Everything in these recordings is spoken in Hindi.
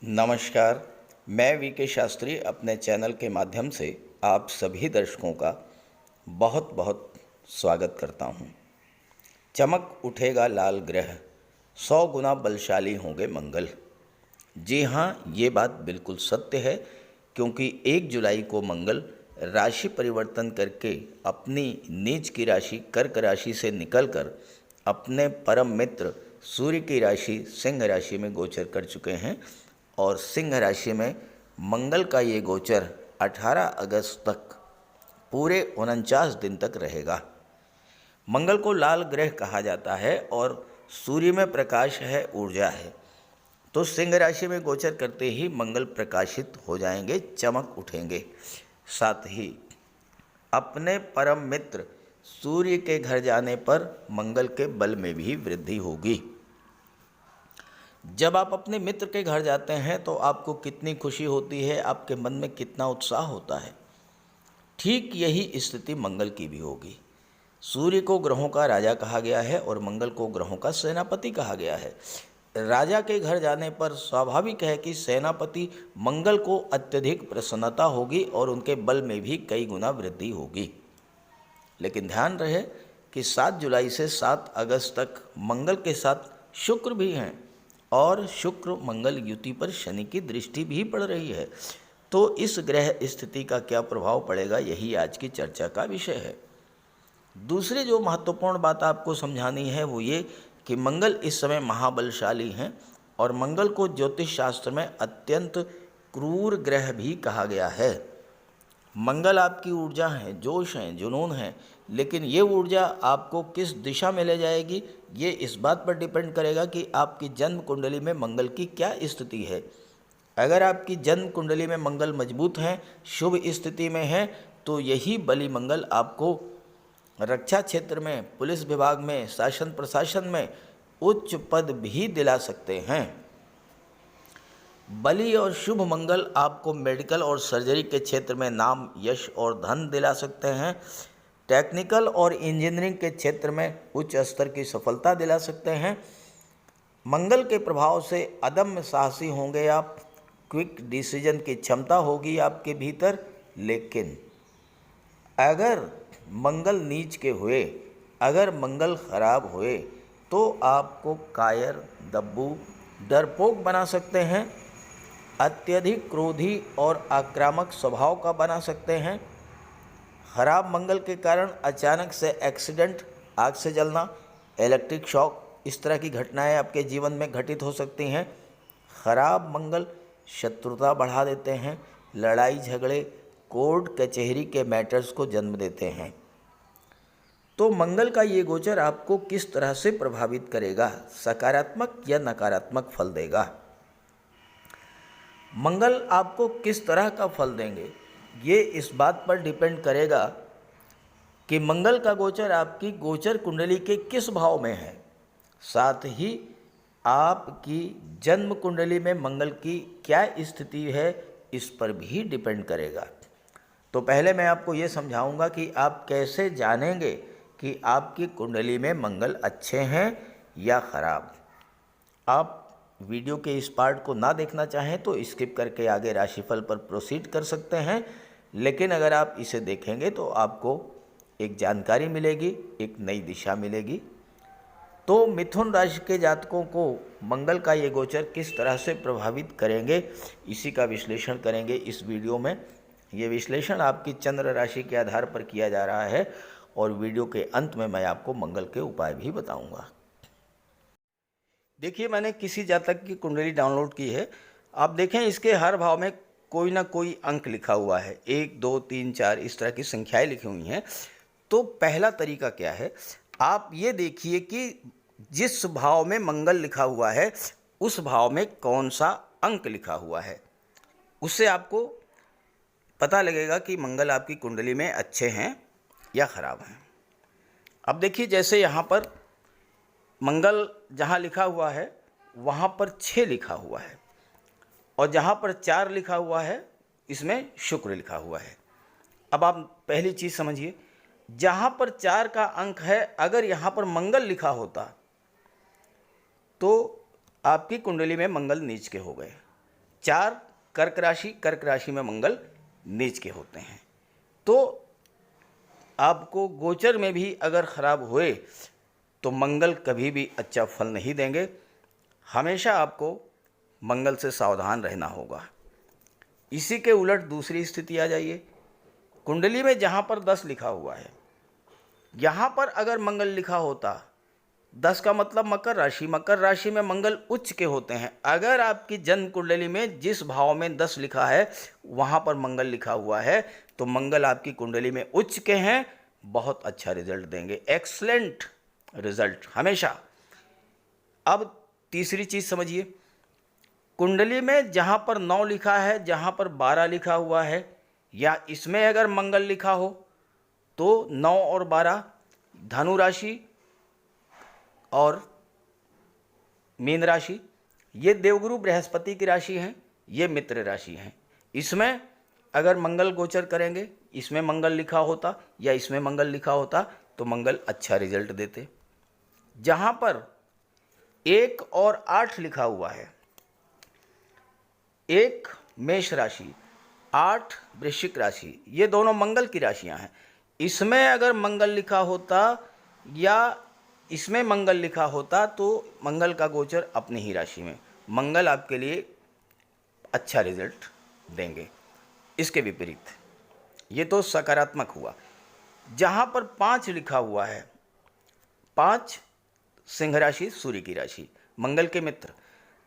नमस्कार। मैं वी के शास्त्री अपने चैनल के माध्यम से आप सभी दर्शकों का बहुत बहुत स्वागत करता हूं। चमक उठेगा लाल ग्रह, 100 गुना बलशाली होंगे मंगल। जी हाँ, ये बात बिल्कुल सत्य है, क्योंकि 1 जुलाई को मंगल राशि परिवर्तन करके अपनी नीच की राशि कर्क राशि से निकलकर अपने परम मित्र सूर्य की राशि सिंह राशि में गोचर कर चुके हैं और सिंह राशि में मंगल का ये गोचर 18 अगस्त तक पूरे 49 दिन तक रहेगा। मंगल को लाल ग्रह कहा जाता है और सूर्य में प्रकाश है, ऊर्जा है। तो सिंह राशि में गोचर करते ही मंगल प्रकाशित हो जाएंगे, चमक उठेंगे। साथ ही अपने परम मित्र सूर्य के घर जाने पर मंगल के बल में भी वृद्धि होगी। जब आप अपने मित्र के घर जाते हैं तो आपको कितनी खुशी होती है, आपके मन में कितना उत्साह होता है। ठीक यही स्थिति मंगल की भी होगी। सूर्य को ग्रहों का राजा कहा गया है और मंगल को ग्रहों का सेनापति कहा गया है। राजा के घर जाने पर स्वाभाविक है कि सेनापति मंगल को अत्यधिक प्रसन्नता होगी और उनके बल में भी कई गुना वृद्धि होगी। लेकिन ध्यान रहे कि 7 जुलाई से 7 अगस्त तक मंगल के साथ शुक्र भी हैं और शुक्र मंगल युति पर शनि की दृष्टि भी पड़ रही है। तो इस ग्रह स्थिति का क्या प्रभाव पड़ेगा, यही आज की चर्चा का विषय है। दूसरी जो महत्वपूर्ण बात आपको समझानी है वो ये कि मंगल इस समय महाबलशाली हैं और मंगल को ज्योतिष शास्त्र में अत्यंत क्रूर ग्रह भी कहा गया है। मंगल आपकी ऊर्जा है, जोश है, जुनून है, लेकिन ये ऊर्जा आपको किस दिशा में ले जाएगी ये इस बात पर डिपेंड करेगा कि आपकी जन्म कुंडली में मंगल की क्या स्थिति है। अगर आपकी जन्म कुंडली में मंगल मजबूत हैं, शुभ स्थिति में है, तो यही बली मंगल आपको रक्षा क्षेत्र में, पुलिस विभाग में, शासन प्रशासन में उच्च पद भी दिला सकते हैं। बली और शुभ मंगल आपको मेडिकल और सर्जरी के क्षेत्र में नाम, यश और धन दिला सकते हैं। टेक्निकल और इंजीनियरिंग के क्षेत्र में उच्च स्तर की सफलता दिला सकते हैं। मंगल के प्रभाव से अदम्य साहसी होंगे आप, क्विक डिसीजन की क्षमता होगी आपके भीतर। लेकिन अगर मंगल नीच के हुए, अगर मंगल खराब हुए तो आपको कायर, दब्बू, डरपोक बना सकते हैं, अत्यधिक क्रोधी और आक्रामक स्वभाव का बना सकते हैं। खराब मंगल के कारण अचानक से एक्सीडेंट, आग से जलना, इलेक्ट्रिक शॉक, इस तरह की घटनाएं आपके जीवन में घटित हो सकती हैं। खराब मंगल शत्रुता बढ़ा देते हैं, लड़ाई झगड़े, कोर्ट कचहरी के मैटर्स को जन्म देते हैं। तो मंगल का ये गोचर आपको किस तरह से प्रभावित करेगा, सकारात्मक या नकारात्मक फल देगा। मंगल आपको किस तरह का फल देंगे ये इस बात पर डिपेंड करेगा कि मंगल का गोचर आपकी गोचर कुंडली के किस भाव में है। साथ ही आपकी जन्म कुंडली में मंगल की क्या स्थिति है, इस पर भी डिपेंड करेगा। तो पहले मैं आपको ये समझाऊंगा कि आप कैसे जानेंगे कि आपकी कुंडली में मंगल अच्छे हैं या खराब। आप वीडियो के इस पार्ट को ना देखना चाहें तो स्किप करके आगे राशिफल पर प्रोसीड कर सकते हैं, लेकिन अगर आप इसे देखेंगे तो आपको एक जानकारी मिलेगी, एक नई दिशा मिलेगी। तो मिथुन राशि के जातकों को मंगल का ये गोचर किस तरह से प्रभावित करेंगे, इसी का विश्लेषण करेंगे इस वीडियो में। ये विश्लेषण आपकी चंद्र राशि के आधार पर किया जा रहा है और वीडियो के अंत में मैं आपको मंगल के उपाय भी बताऊंगा। देखिए, मैंने किसी जातक की कुंडली डाउनलोड की है। आप देखें, इसके हर भाव में कोई ना कोई अंक लिखा हुआ है, 1 2 3 4 इस तरह की संख्याएं लिखी हुई हैं। तो पहला तरीका क्या है, आप ये देखिए कि जिस भाव में मंगल लिखा हुआ है उस भाव में कौन सा अंक लिखा हुआ है, उससे आपको पता लगेगा कि मंगल आपकी कुंडली में अच्छे हैं या खराब हैं। अब देखिए, जैसे यहाँ पर मंगल जहाँ लिखा हुआ है वहाँ पर 6 लिखा हुआ है और जहाँ पर 4 लिखा हुआ है इसमें शुक्र लिखा हुआ है। अब आप पहली चीज़ समझिए, जहाँ पर 4 का अंक है, अगर यहाँ पर मंगल लिखा होता तो आपकी कुंडली में मंगल नीच के हो गए। 4 कर्क राशि में मंगल नीच के होते हैं। तो आपको गोचर में भी अगर खराब हुए तो मंगल कभी भी अच्छा फल नहीं देंगे। हमेशा आपको मंगल से सावधान रहना होगा। इसी के उलट दूसरी स्थिति आ जाइए। कुंडली में जहाँ पर 10 लिखा हुआ है, यहाँ पर अगर मंगल लिखा होता, 10 का मतलब मकर राशि, मकर राशि में मंगल उच्च के होते हैं। अगर आपकी जन्म कुंडली में जिस भाव में 10 लिखा है वहाँ पर मंगल लिखा हुआ है तो मंगल आपकी कुंडली में उच्च के हैं, बहुत अच्छा रिजल्ट देंगे, एक्सलेंट रिजल्ट हमेशा। अब तीसरी चीज़ समझिए, कुंडली में जहाँ पर 9 लिखा है, जहाँ पर 12 लिखा हुआ है, या इसमें अगर मंगल लिखा हो तो 9 और 12 धनु राशि और मीन राशि, ये देवगुरु बृहस्पति की राशि हैं, ये मित्र राशि हैं। इसमें अगर मंगल गोचर करेंगे, इसमें मंगल लिखा होता या इसमें मंगल लिखा होता तो मंगल अच्छा रिजल्ट देते। जहाँ पर 1 और 8 लिखा हुआ है, 1 मेष राशि, 8 वृश्चिक राशि, ये दोनों मंगल की राशियां हैं। इसमें अगर मंगल लिखा होता या इसमें मंगल लिखा होता तो मंगल का गोचर अपनी ही राशि में, मंगल आपके लिए अच्छा रिजल्ट देंगे। इसके विपरीत ये तो सकारात्मक हुआ। जहाँ पर 5 लिखा हुआ है, 5 सिंह राशि, सूर्य की राशि, मंगल के मित्र,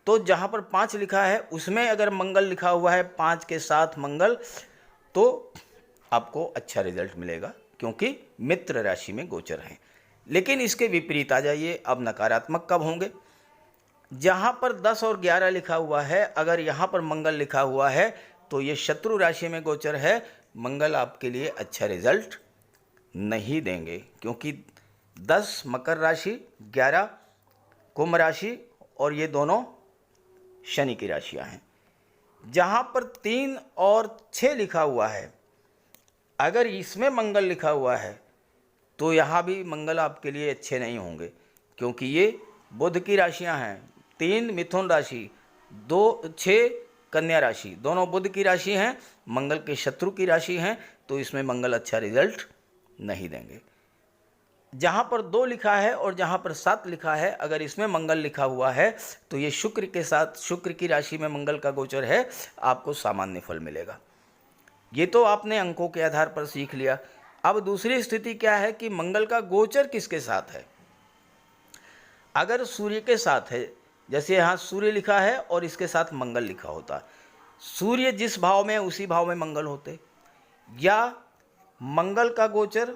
तो जहाँ पर 5 लिखा है उसमें अगर मंगल लिखा हुआ है, 5 के साथ मंगल, तो आपको अच्छा रिजल्ट मिलेगा क्योंकि मित्र राशि में गोचर हैं। लेकिन इसके विपरीत आ जाइए, अब नकारात्मक कब होंगे? जहाँ पर 10 और 11 लिखा हुआ है, अगर यहाँ पर मंगल लिखा हुआ है तो ये शत्रु राशि में गोचर है, मंगल आपके लिए अच्छा रिजल्ट नहीं देंगे क्योंकि 10 मकर राशि, 11 कुंभ राशि और ये दोनों शनि की राशियाँ हैं। जहाँ पर 3 और 6 लिखा हुआ है, अगर इसमें मंगल लिखा हुआ है तो यहाँ भी मंगल आपके लिए अच्छे नहीं होंगे क्योंकि ये बुध की राशियाँ हैं। 3 मिथुन राशि, 2 6 कन्या राशि, दोनों बुध की राशि हैं, मंगल के शत्रु की राशि हैं, तो इसमें मंगल अच्छा रिजल्ट नहीं देंगे। जहाँ पर 2 लिखा है और जहाँ पर 7 लिखा है, अगर इसमें मंगल लिखा हुआ है तो ये शुक्र के साथ, शुक्र की राशि में मंगल का गोचर है, आपको सामान्य फल मिलेगा। ये तो आपने अंकों के आधार पर सीख लिया। अब दूसरी स्थिति क्या है कि मंगल का गोचर किसके साथ है? अगर सूर्य के साथ है, जैसे यहाँ सूर्य लिखा है और इसके साथ मंगल लिखा होता, सूर्य जिस भाव में उसी भाव में मंगल होते, या मंगल का गोचर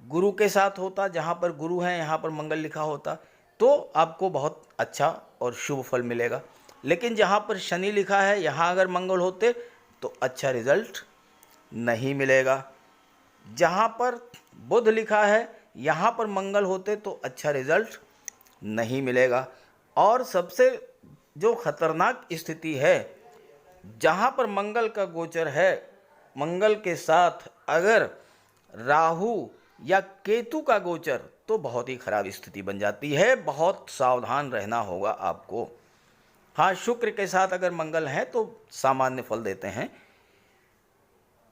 गुरु के साथ होता, जहाँ पर गुरु हैं यहाँ पर मंगल लिखा होता, तो आपको बहुत अच्छा और शुभ फल मिलेगा। लेकिन जहाँ पर शनि लिखा है, यहाँ अगर मंगल होते तो अच्छा रिजल्ट नहीं मिलेगा। जहाँ पर बुध लिखा है, यहाँ पर मंगल होते तो अच्छा रिजल्ट नहीं मिलेगा। और सबसे जो खतरनाक स्थिति है, जहाँ पर मंगल का गोचर है, मंगल के साथ अगर राहु या केतु का गोचर, तो बहुत ही खराब स्थिति बन जाती है, बहुत सावधान रहना होगा आपको। हाँ, शुक्र के साथ अगर मंगल है तो सामान्य फल देते हैं।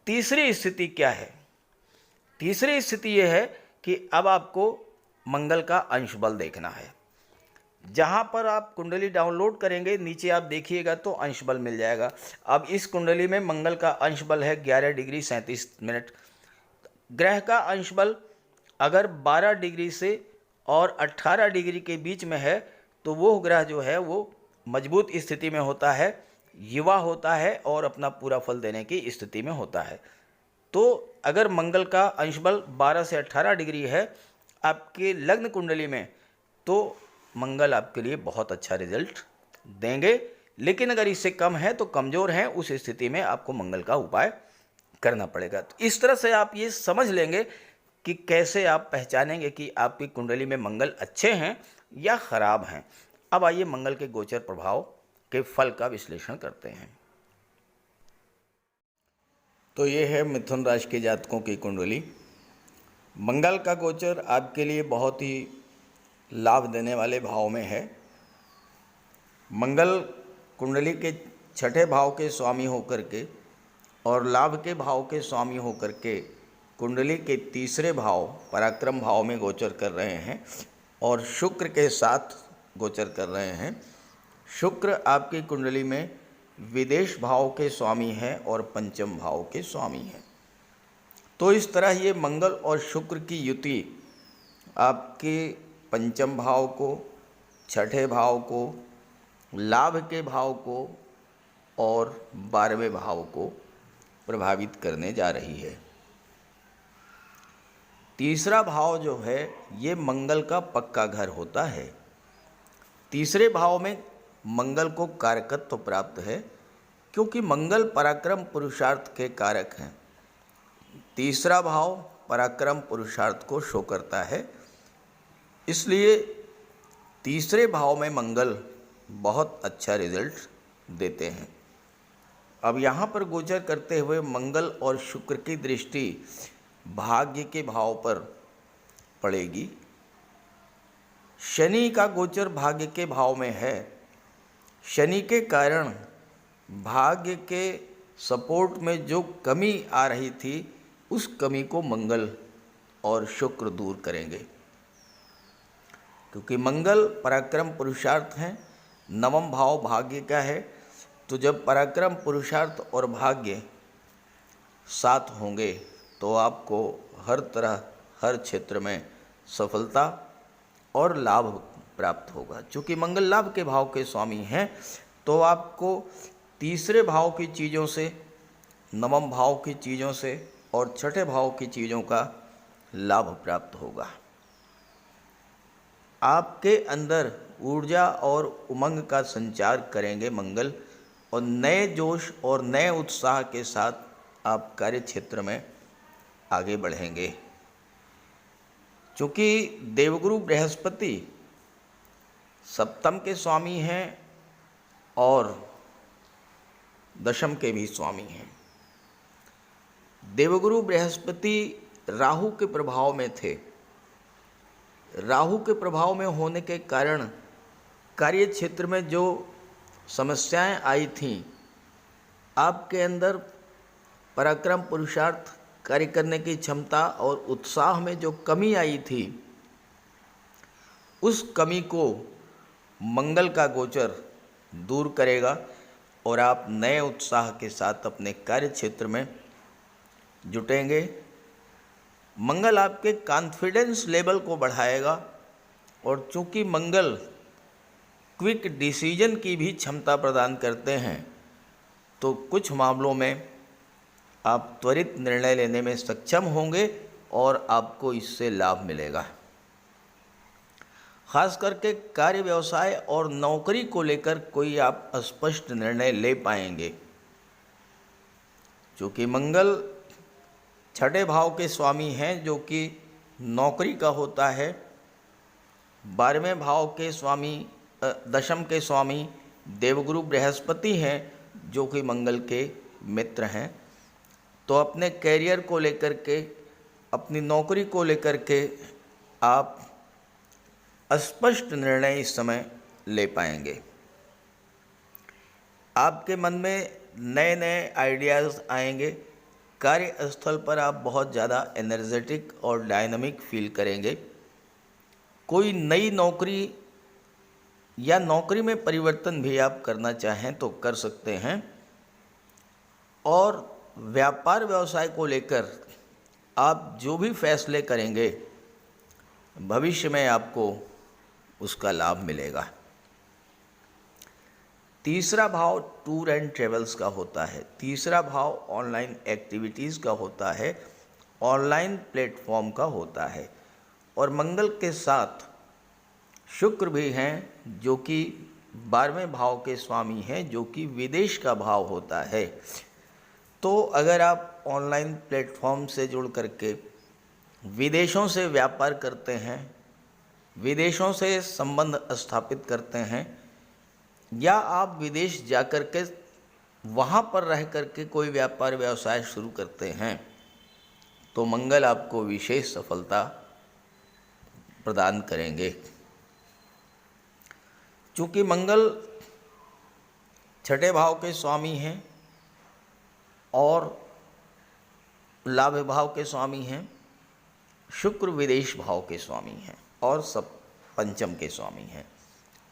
तीसरी स्थिति क्या है? तीसरी स्थिति यह है कि अब आपको मंगल का अंश बल देखना है। जहाँ पर आप कुंडली डाउनलोड करेंगे, नीचे आप देखिएगा तो अंश बल मिल जाएगा। अब इस कुंडली में मंगल का अंश बल है 11 डिग्री 37 मिनट। ग्रह का अंश बल अगर 12 डिग्री से और 18 डिग्री के बीच में है तो वो ग्रह जो है वो मजबूत स्थिति में होता है, युवा होता है और अपना पूरा फल देने की स्थिति में होता है। तो अगर मंगल का अंश बल 12 से 18 डिग्री है आपके लग्न कुंडली में, तो मंगल आपके लिए बहुत अच्छा रिजल्ट देंगे। लेकिन अगर इससे कम है तो कमज़ोर हैं, उस स्थिति में आपको मंगल का उपाय करना पड़ेगा। तो इस तरह से आप ये समझ लेंगे कि कैसे आप पहचानेंगे कि आपकी कुंडली में मंगल अच्छे हैं या ख़राब हैं। अब आइए मंगल के गोचर प्रभाव के फल का विश्लेषण करते हैं। तो ये है मिथुन राशि के जातकों की कुंडली। मंगल का गोचर आपके लिए बहुत ही लाभ देने वाले भाव में है। मंगल कुंडली के छठे भाव के स्वामी होकर के और लाभ के भाव के स्वामी होकर के कुंडली के तीसरे भाव पराक्रम भाव में गोचर कर रहे हैं और शुक्र के साथ गोचर कर रहे हैं। शुक्र आपकी कुंडली में विदेश भाव के स्वामी हैं और पंचम भाव के स्वामी हैं। तो इस तरह ये मंगल और शुक्र की युति आपके पंचम भाव को, छठे भाव को, लाभ के भाव को और 12वें भाव को प्रभावित करने जा रही है। तीसरा भाव जो है ये मंगल का पक्का घर होता है। तीसरे भाव में मंगल को कारकत्व प्राप्त है क्योंकि मंगल पराक्रम पुरुषार्थ के कारक हैं। तीसरा भाव पराक्रम पुरुषार्थ को शो करता है, इसलिए तीसरे भाव में मंगल बहुत अच्छा रिजल्ट देते हैं। अब यहाँ पर गोचर करते हुए मंगल और शुक्र की दृष्टि भाग्य के भाव पर पड़ेगी। शनि का गोचर भाग्य के भाव में है। शनि के कारण भाग्य के सपोर्ट में जो कमी आ रही थी उस कमी को मंगल और शुक्र दूर करेंगे, क्योंकि मंगल पराक्रम पुरुषार्थ हैं, नवम भाव भाग्य का है। तो जब पराक्रम पुरुषार्थ और भाग्य साथ होंगे तो आपको हर तरह हर क्षेत्र में सफलता और लाभ प्राप्त होगा। चूँकि मंगल लाभ के भाव के स्वामी हैं तो आपको तीसरे भाव की चीज़ों से, नवम भाव की चीज़ों से और छठे भाव की चीज़ों का लाभ प्राप्त होगा। आपके अंदर ऊर्जा और उमंग का संचार करेंगे मंगल, और नए जोश और नए उत्साह के साथ आप कार्य क्षेत्र में आगे बढ़ेंगे। चूँकि देवगुरु बृहस्पति सप्तम के स्वामी हैं और दशम के भी स्वामी हैं। देवगुरु बृहस्पति राहु के प्रभाव में थे। राहु के प्रभाव में होने के कारण कार्य क्षेत्र में जो समस्याएं आई थीं, आपके अंदर पराक्रम पुरुषार्थ, कार्य करने की क्षमता और उत्साह में जो कमी आई थी, उस कमी को मंगल का गोचर दूर करेगा और आप नए उत्साह के साथ अपने कार्य क्षेत्र में जुटेंगे। मंगल आपके कॉन्फिडेंस लेवल को बढ़ाएगा और चूंकि मंगल क्विक डिसीजन की भी क्षमता प्रदान करते हैं तो कुछ मामलों में आप त्वरित निर्णय लेने में सक्षम होंगे और आपको इससे लाभ मिलेगा। खास करके कार्य, व्यवसाय और नौकरी को लेकर कोई आप स्पष्ट निर्णय ले पाएंगे। क्योंकि मंगल छठे भाव के स्वामी हैं जो कि नौकरी का होता है। 12वें भाव के स्वामी, दशम के स्वामी देवगुरु बृहस्पति हैं जो कि मंगल के मित्र हैं। तो अपने कैरियर को लेकर के, अपनी नौकरी को लेकर के आप स्पष्ट निर्णय इस समय ले पाएंगे। आपके मन में नए नए आइडियाज़ आएंगे। कार्यस्थल पर आप बहुत ज़्यादा एनर्जेटिक और डायनामिक फील करेंगे। कोई नई नौकरी या नौकरी में परिवर्तन भी आप करना चाहें तो कर सकते हैं। और व्यापार व्यवसाय को लेकर आप जो भी फैसले करेंगे भविष्य में आपको उसका लाभ मिलेगा। तीसरा भाव टूर एंड ट्रेवल्स का होता है। तीसरा भाव ऑनलाइन एक्टिविटीज़ का होता है, ऑनलाइन प्लेटफॉर्म का होता है। और मंगल के साथ शुक्र भी हैं जो कि 12वें भाव के स्वामी हैं, जो कि विदेश का भाव होता है। तो अगर आप ऑनलाइन प्लेटफॉर्म से जुड़ करके विदेशों से व्यापार करते हैं, विदेशों से संबंध स्थापित करते हैं, या आप विदेश जा कर के वहाँ पर रह कर के कोई व्यापार व्यवसाय शुरू करते हैं, तो मंगल आपको विशेष सफलता प्रदान करेंगे। चूँकि मंगल छठे भाव के स्वामी हैं और लाभ भाव के स्वामी हैं। शुक्र विदेश भाव के स्वामी हैं और सब पंचम के स्वामी हैं।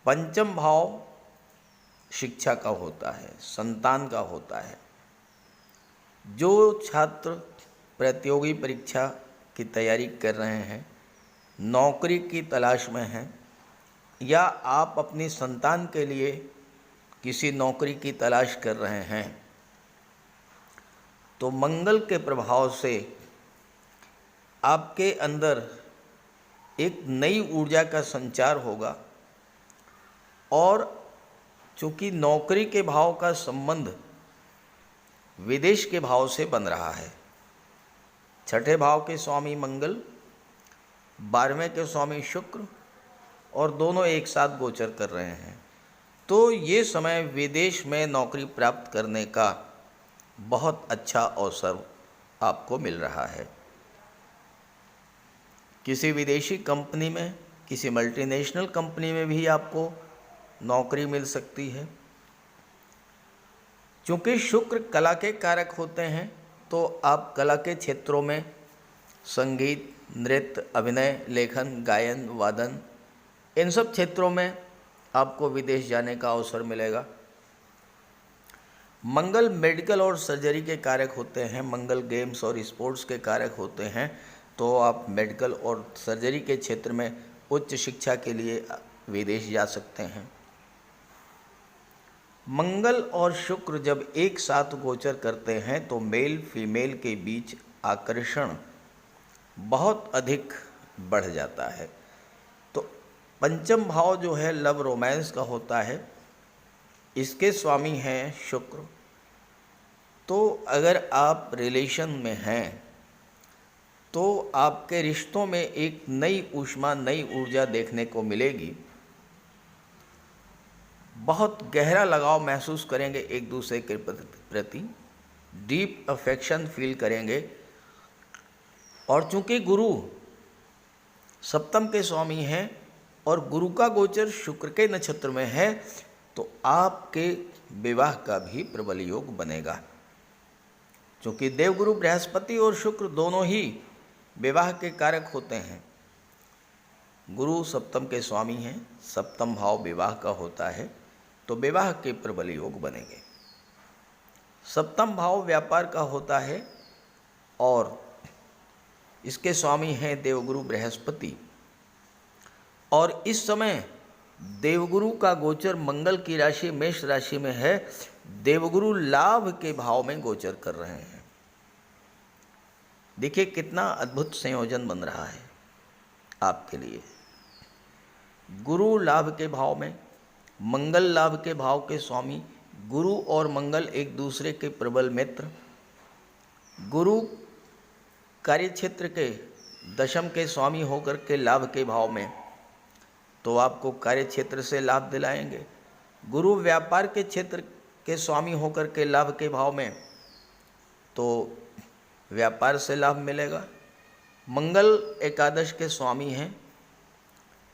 पंचम भाव शिक्षा का होता है, संतान का होता है। जो छात्र प्रतियोगी परीक्षा की तैयारी कर रहे हैं, नौकरी की तलाश में हैं, या आप अपनी संतान के लिए किसी नौकरी की तलाश कर रहे हैं, तो मंगल के प्रभाव से आपके अंदर एक नई ऊर्जा का संचार होगा। और चूँकि नौकरी के भाव का संबंध विदेश के भाव से बन रहा है, छठे भाव के स्वामी मंगल, 12वें के स्वामी शुक्र, और दोनों एक साथ गोचर कर रहे हैं, तो ये समय विदेश में नौकरी प्राप्त करने का बहुत अच्छा अवसर आपको मिल रहा है। किसी विदेशी कंपनी में, किसी मल्टीनेशनल कंपनी में भी आपको नौकरी मिल सकती है। चूँकि शुक्र कला के कारक होते हैं, तो आप कला के क्षेत्रों में संगीत, नृत्य, अभिनय, लेखन, गायन, वादन, इन सब क्षेत्रों में आपको विदेश जाने का अवसर मिलेगा। मंगल मेडिकल और सर्जरी के कारक होते हैं, मंगल गेम्स और स्पोर्ट्स के कारक होते हैं, तो आप मेडिकल और सर्जरी के क्षेत्र में उच्च शिक्षा के लिए विदेश जा सकते हैं। मंगल और शुक्र जब एक साथ गोचर करते हैं तो मेल फीमेल के बीच आकर्षण बहुत अधिक बढ़ जाता है। तो पंचम भाव जो है लव रोमांस का होता है, इसके स्वामी हैं शुक्र। तो अगर आप रिलेशन में हैं तो आपके रिश्तों में एक नई ऊष्मा, नई ऊर्जा देखने को मिलेगी। बहुत गहरा लगाव महसूस करेंगे एक दूसरे के प्रति, डीप अफेक्शन फील करेंगे। और चूंकि गुरु सप्तम के स्वामी हैं और गुरु का गोचर शुक्र के नक्षत्र में है, तो आपके विवाह का भी प्रबल योग बनेगा। चूँकि देवगुरु बृहस्पति और शुक्र दोनों ही विवाह के कारक होते हैं। गुरु सप्तम के स्वामी हैं, सप्तम भाव विवाह का होता है, तो विवाह के प्रबल योग बनेंगे। सप्तम भाव व्यापार का होता है और इसके स्वामी हैं देवगुरु बृहस्पति। और इस समय देवगुरु का गोचर मंगल की राशि मेष राशि में है, देवगुरु लाभ के भाव में गोचर कर रहे हैं। देखिए कितना अद्भुत संयोजन बन रहा है आपके लिए। गुरु लाभ के भाव में, मंगल लाभ के भाव के स्वामी, गुरु और मंगल एक दूसरे के प्रबल मित्र। गुरु कार्यक्षेत्र के दशम के स्वामी होकर के लाभ के भाव में, तो आपको कार्यक्षेत्र से लाभ दिलाएंगे। गुरु व्यापार के क्षेत्र के स्वामी होकर के लाभ के भाव में, तो व्यापार से लाभ मिलेगा। मंगल एकादश के स्वामी हैं,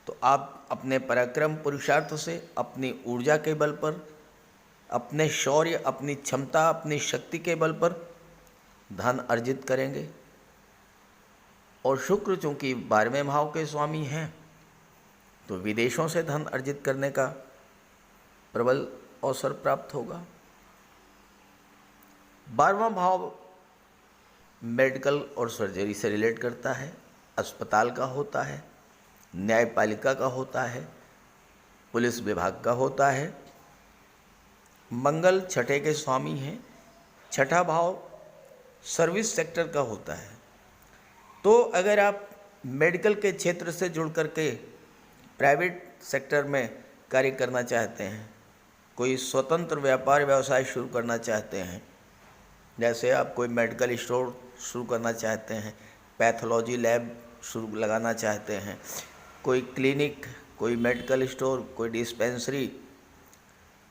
तो आप अपने पराक्रम पुरुषार्थ से, अपनी ऊर्जा के बल पर, अपने शौर्य, अपनी क्षमता, अपनी शक्ति के बल पर धन अर्जित करेंगे। और शुक्र चूँकि 12वें भाव के स्वामी हैं, तो विदेशों से धन अर्जित करने का प्रबल अवसर प्राप्त होगा। 12वां भाव मेडिकल और सर्जरी से रिलेट करता है, अस्पताल का होता है, न्यायपालिका का होता है, पुलिस विभाग का होता है। मंगल छठे के स्वामी हैं, छठा भाव सर्विस सेक्टर का होता है। तो अगर आप मेडिकल के क्षेत्र से जुड़ करके प्राइवेट सेक्टर में कार्य करना चाहते हैं, कोई स्वतंत्र व्यापार व्यवसाय शुरू करना चाहते हैं, जैसे आप कोई मेडिकल स्टोर शुरू करना चाहते हैं, पैथोलॉजी लैब शुरू लगाना चाहते हैं, कोई क्लिनिक, कोई मेडिकल स्टोर, कोई डिस्पेंसरी,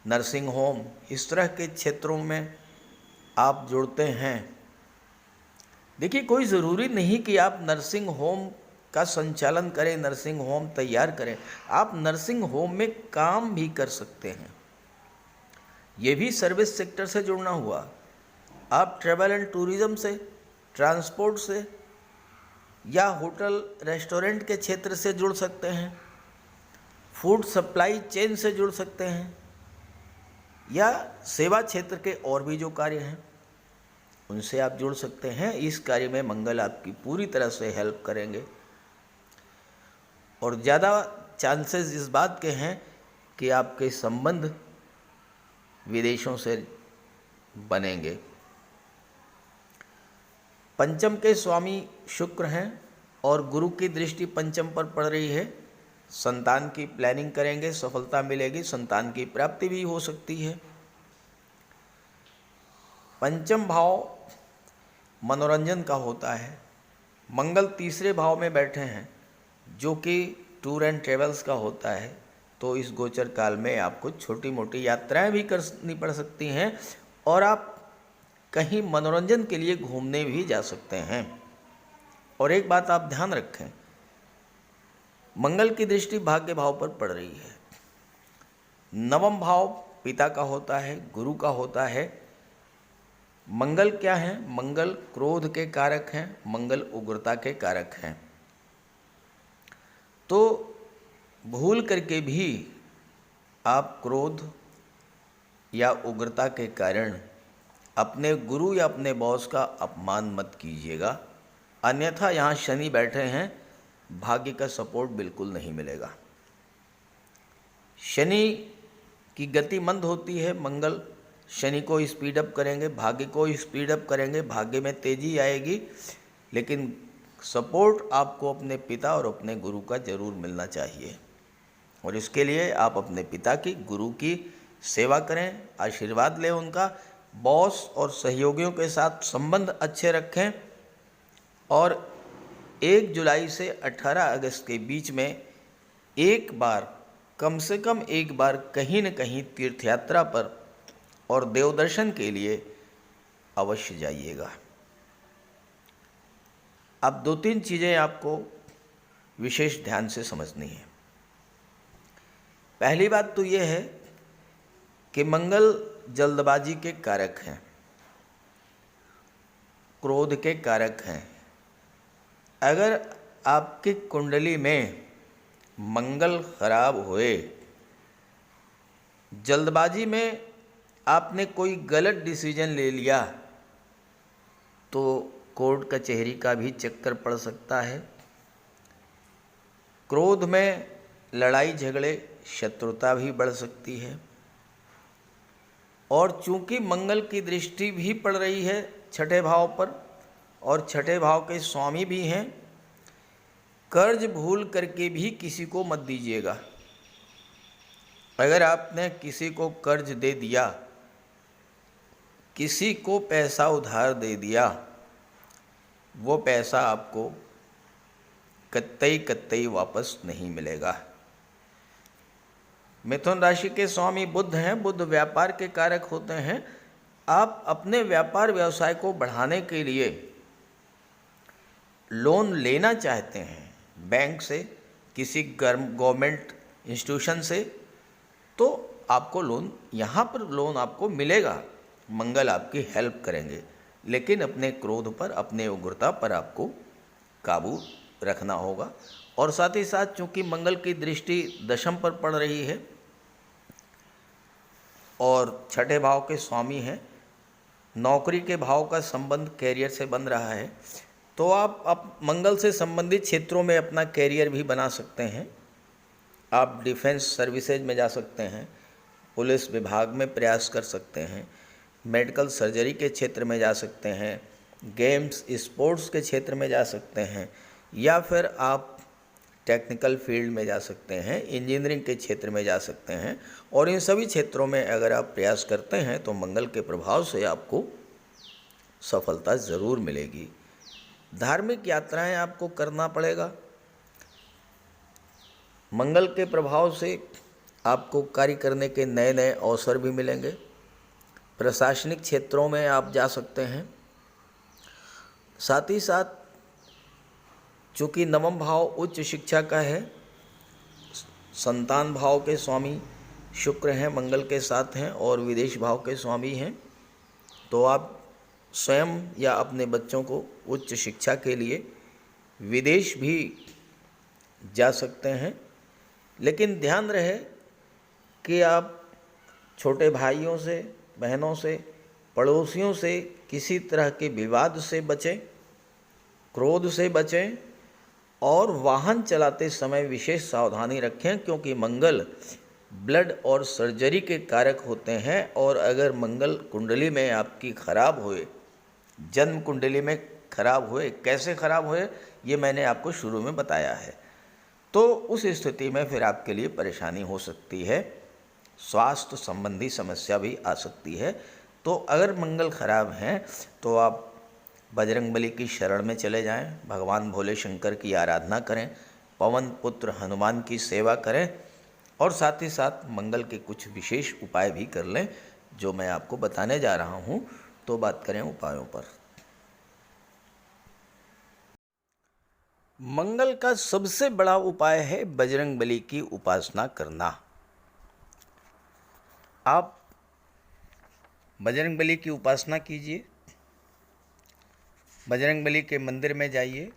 नर्सिंग होम, इस तरह के क्षेत्रों में आप जुड़ते हैं। देखिए कोई ज़रूरी नहीं कि आप नर्सिंग होम का संचालन करें, नर्सिंग होम तैयार करें। आप नर्सिंग होम में काम भी कर सकते हैं। ये भी सर्विस सेक्टर से जुड़ना हुआ। आप ट्रैवल एंड टूरिज़्म से, ट्रांसपोर्ट से या होटल रेस्टोरेंट के क्षेत्र से जुड़ सकते हैं, फूड सप्लाई चेन से जुड़ सकते हैं, या सेवा क्षेत्र के और भी जो कार्य हैं उनसे आप जुड़ सकते हैं। इस कार्य में मंगल आपकी पूरी तरह से हेल्प करेंगे और ज़्यादा चांसेस इस बात के हैं कि आपके संबंध विदेशों से बनेंगे। पंचम के स्वामी शुक्र हैं और गुरु की दृष्टि पंचम पर पड़ रही है। संतान की प्लानिंग करेंगे, सफलता मिलेगी, संतान की प्राप्ति भी हो सकती है। पंचम भाव मनोरंजन का होता है। मंगल तीसरे भाव में बैठे हैं जो कि टूर एंड ट्रेवल्स का होता है, तो इस गोचर काल में आपको छोटी मोटी यात्राएं भी करनी पड़ सकती हैं और आप कहीं मनोरंजन के लिए घूमने भी जा सकते हैं। और एक बात आप ध्यान रखें, मंगल की दृष्टि भाग्य भाव पर पड़ रही है। नवम भाव पिता का होता है, गुरु का होता है। मंगल क्या है? मंगल क्रोध के कारक हैं, मंगल उग्रता के कारक हैं। तो भूल करके भी आप क्रोध या उग्रता के कारण अपने गुरु या अपने बॉस का अपमान मत कीजिएगा, अन्यथा यहाँ शनि बैठे हैं, भाग्य का सपोर्ट बिल्कुल नहीं मिलेगा। शनि की गति मंद होती है, मंगल शनि को स्पीड अप करेंगे, भाग्य को स्पीड अप करेंगे, भाग्य में तेजी आएगी, लेकिन सपोर्ट आपको अपने पिता और अपने गुरु का जरूर मिलना चाहिए। और इसके लिए आप अपने पिता की, गुरु की सेवा करें, आशीर्वाद लें उनका, बॉस और सहयोगियों के साथ संबंध अच्छे रखें और 1 जुलाई से 18 अगस्त के बीच में एक बार, कम से कम एक बार कहीं न कहीं तीर्थ यात्रा पर और देवदर्शन के लिए अवश्य जाइएगा। अब 2-3 चीज़ें आपको विशेष ध्यान से समझनी है। पहली बात तो ये है कि मंगल जल्दबाजी के कारक हैं, क्रोध के कारक हैं। अगर आपकी कुंडली में मंगल खराब हुए, जल्दबाजी में आपने कोई गलत डिसीजन ले लिया, तो कोर्ट कचहरी का भी चक्कर पड़ सकता है। क्रोध में लड़ाई झगड़े, शत्रुता भी बढ़ सकती है। और चूंकि मंगल की दृष्टि भी पड़ रही है 6ठे भाव पर और 6ठे भाव के स्वामी भी हैं, कर्ज भूल करके भी किसी को मत दीजिएगा। अगर आपने किसी को कर्ज दे दिया, किसी को पैसा उधार दे दिया, वो पैसा आपको कतई वापस नहीं मिलेगा। मिथुन राशि के स्वामी बुध हैं, बुध व्यापार के कारक होते हैं। आप अपने व्यापार व्यवसाय को बढ़ाने के लिए लोन लेना चाहते हैं बैंक से, किसी गवर्नमेंट इंस्टीट्यूशन से, तो आपको लोन, यहाँ पर लोन आपको मिलेगा। मंगल आपकी हेल्प करेंगे, लेकिन अपने क्रोध पर, अपने उग्रता पर आपको काबू रखना होगा। और साथ ही साथ चूँकि मंगल की दृष्टि दशम पर पड़ रही है और 6ठे भाव के स्वामी हैं, नौकरी के भाव का संबंध कैरियर से बन रहा है, तो आप मंगल से संबंधित क्षेत्रों में अपना कैरियर भी बना सकते हैं। आप डिफेंस सर्विसेज में जा सकते हैं, पुलिस विभाग में प्रयास कर सकते हैं, मेडिकल सर्जरी के क्षेत्र में जा सकते हैं, गेम्स स्पोर्ट्स के क्षेत्र में जा सकते हैं, या फिर आप टेक्निकल फील्ड में जा सकते हैं, इंजीनियरिंग के क्षेत्र में जा सकते हैं। और इन सभी क्षेत्रों में अगर आप प्रयास करते हैं तो मंगल के प्रभाव से आपको सफलता ज़रूर मिलेगी। धार्मिक यात्राएं आपको करना पड़ेगा। मंगल के प्रभाव से आपको कार्य करने के नए नए अवसर भी मिलेंगे। प्रशासनिक क्षेत्रों में आप जा सकते हैं। साथ ही साथ चूँकि नवम भाव उच्च शिक्षा का है, संतान भाव के स्वामी शुक्र हैं, मंगल के साथ हैं और विदेश भाव के स्वामी हैं, तो आप स्वयं या अपने बच्चों को उच्च शिक्षा के लिए विदेश भी जा सकते हैं। लेकिन ध्यान रहे कि आप छोटे भाइयों से, बहनों से, पड़ोसियों से किसी तरह के विवाद से बचें, क्रोध से बचें और वाहन चलाते समय विशेष सावधानी रखें, क्योंकि मंगल ब्लड और सर्जरी के कारक होते हैं। और अगर मंगल कुंडली में आपकी खराब हुए, जन्म कुंडली में खराब हुए, कैसे खराब हुए ये मैंने आपको शुरू में बताया है, तो उस स्थिति में फिर आपके लिए परेशानी हो सकती है, स्वास्थ्य संबंधी समस्या भी आ सकती है। तो अगर मंगल खराब हैं तो आप बजरंगबली की शरण में चले जाएं, भगवान भोले शंकर की आराधना करें, पवन पुत्र हनुमान की सेवा करें और साथ ही साथ मंगल के कुछ विशेष उपाय भी कर लें जो मैं आपको बताने जा रहा हूं। तो बात करें उपायों पर। मंगल का सबसे बड़ा उपाय है बजरंगबली की उपासना करना। आप बजरंगबली की उपासना कीजिए, बजरंगबली के मंदिर में जाइए,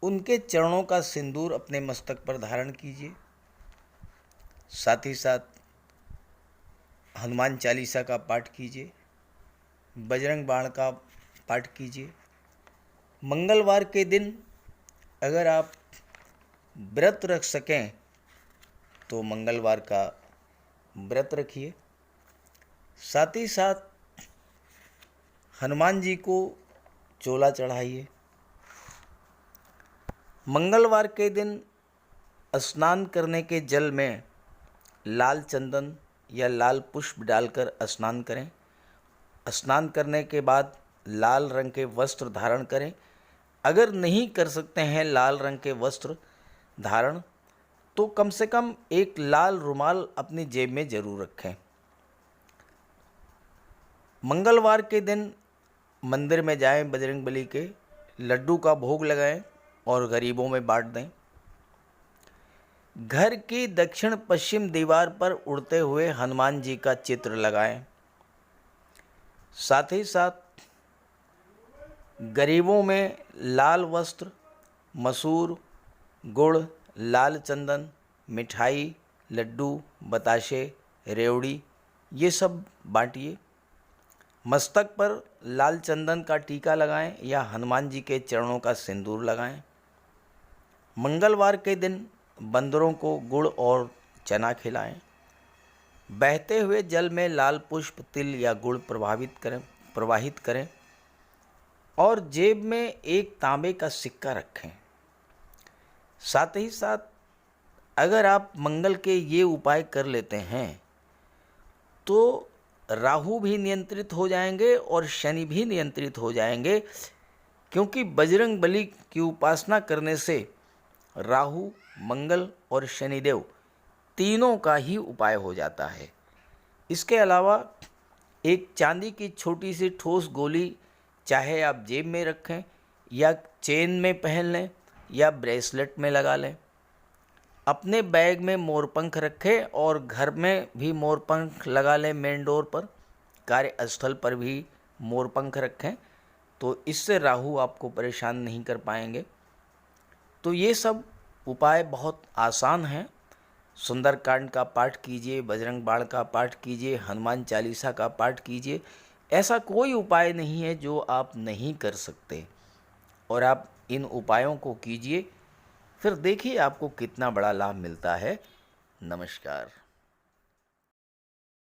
उनके चरणों का सिंदूर अपने मस्तक पर धारण कीजिए, साथ ही साथ हनुमान चालीसा का पाठ कीजिए, बजरंग बाण का पाठ कीजिए। मंगलवार के दिन अगर आप व्रत रख सकें तो मंगलवार का व्रत रखिए। साथ ही साथ हनुमान जी को चोला चढ़ाइए। मंगलवार के दिन स्नान करने के जल में लाल चंदन या लाल पुष्प डालकर स्नान करें। स्नान करने के बाद लाल रंग के वस्त्र धारण करें। अगर नहीं कर सकते हैं लाल रंग के वस्त्र धारण, तो कम से कम एक लाल रुमाल अपनी जेब में जरूर रखें। मंगलवार के दिन मंदिर में जाएं, बजरंगबली के लड्डू का भोग लगाएं और गरीबों में बांट दें। घर की दक्षिण पश्चिम दीवार पर उड़ते हुए हनुमान जी का चित्र लगाएं। साथ ही साथ गरीबों में लाल वस्त्र, मसूर, गुड़, लाल चंदन, मिठाई, लड्डू, बताशे, रेवड़ी ये सब बांटिए। मस्तक पर लाल चंदन का टीका लगाएं या हनुमान जी के चरणों का सिंदूर लगाएं। मंगलवार के दिन बंदरों को गुड़ और चना खिलाएं। बहते हुए जल में लाल पुष्प, तिल या गुड़ प्रवाहित करें और जेब में एक तांबे का सिक्का रखें। साथ ही साथ अगर आप मंगल के ये उपाय कर लेते हैं तो राहु भी नियंत्रित हो जाएंगे और शनि भी नियंत्रित हो जाएंगे, क्योंकि बजरंग बली की उपासना करने से राहु, मंगल और शनिदेव तीनों का ही उपाय हो जाता है। इसके अलावा एक चांदी की छोटी सी ठोस गोली चाहे आप जेब में रखें या चेन में पहन लें या ब्रेसलेट में लगा लें। अपने बैग में मोरपंख रखें और घर में भी मोरपंख लगा लें। मेन डोर पर, कार्यस्थल पर भी मोरपंख रखें, तो इससे राहु आपको परेशान नहीं कर पाएंगे। तो ये सब उपाय बहुत आसान हैं। सुंदरकांड का पाठ कीजिए, बजरंग बाण का पाठ कीजिए, हनुमान चालीसा का पाठ कीजिए। ऐसा कोई उपाय नहीं है जो आप नहीं कर सकते, और आप इन उपायों को कीजिए, फिर देखिए आपको कितना बड़ा लाभ मिलता है। नमस्कार।